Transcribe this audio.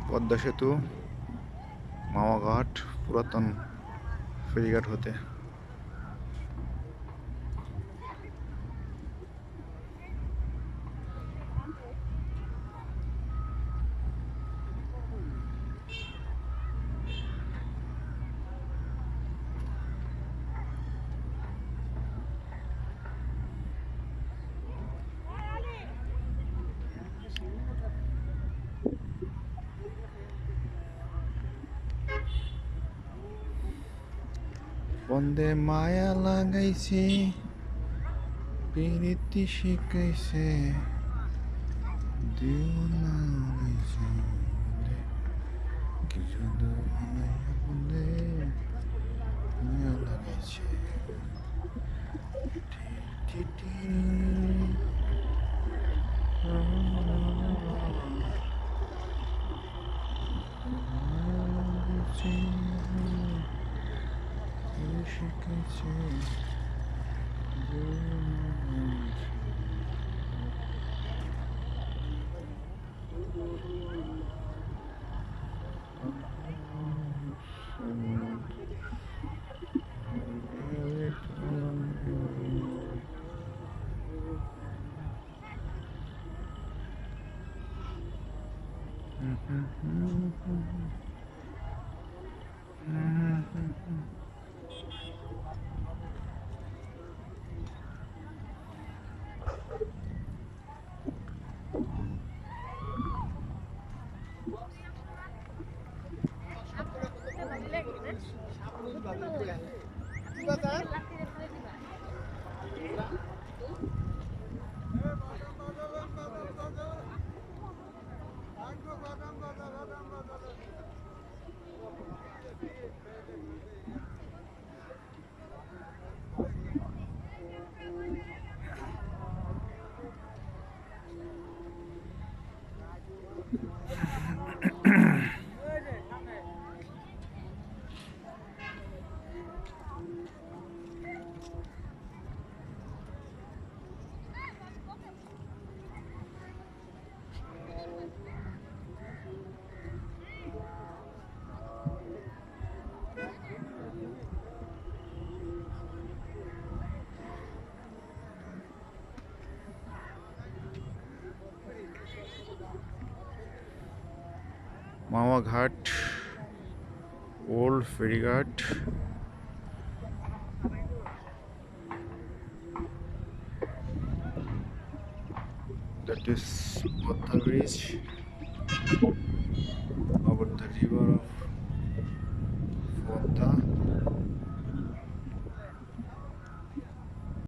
পদ্মা সেতু, মাওয়া ঘাট, পুরাতন ফেরিঘাট হতে। বন্দে মায়া লাগাইছে, প্রীতি শিখাইছে, দিওয়ানা হইছে বন্দে, কি জাদু বানাইয়া বন্দে মায়া লাগাইছে। টি টি শিখাইছে, মাওয়া ঘাট, ওল্ড ফেরিঘাট, that is Potha Bridge over the river